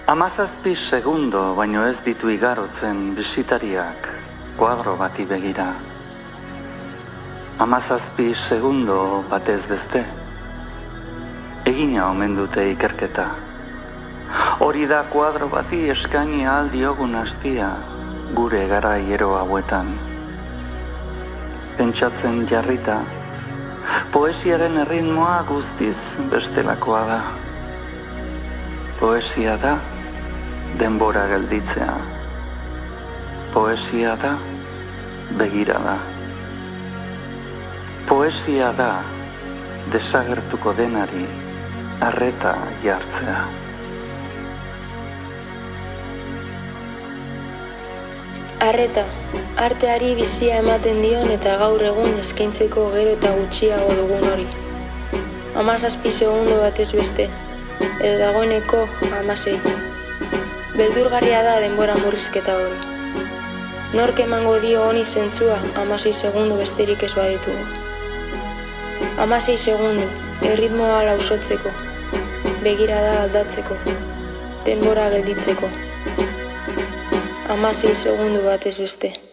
17 segundo baino ez ditu igarotzen bisitariak kuadro bati begira. 17 segundo batez beste, egina omen dute ikerketa. Hori da kuadro bati eskaini ahal diogun astia gure garaiero hauetan. Pentsatzen jarrita, poesiaren erritmoa guztiz bestelakoa da. Poesia da denbora gelditzea. Poesia da begirada. Poesia da desagertuko denari arreta jartzea. Arreta, arteari bizia ematen dion eta gaur egun eskaintzeko gero eta gutxiago dugun hori. 17 segundo batez beste, edo dagoeneko 16. Beldurgarria da denbora murrizketa hori. Nork emango dio honi zentzua 16 segundo besterik ez baditugu. 16 segundo, erritmoa lausotzeko, begirada aldatzeko, denbora gelditzeko. 16 segundo batez beste.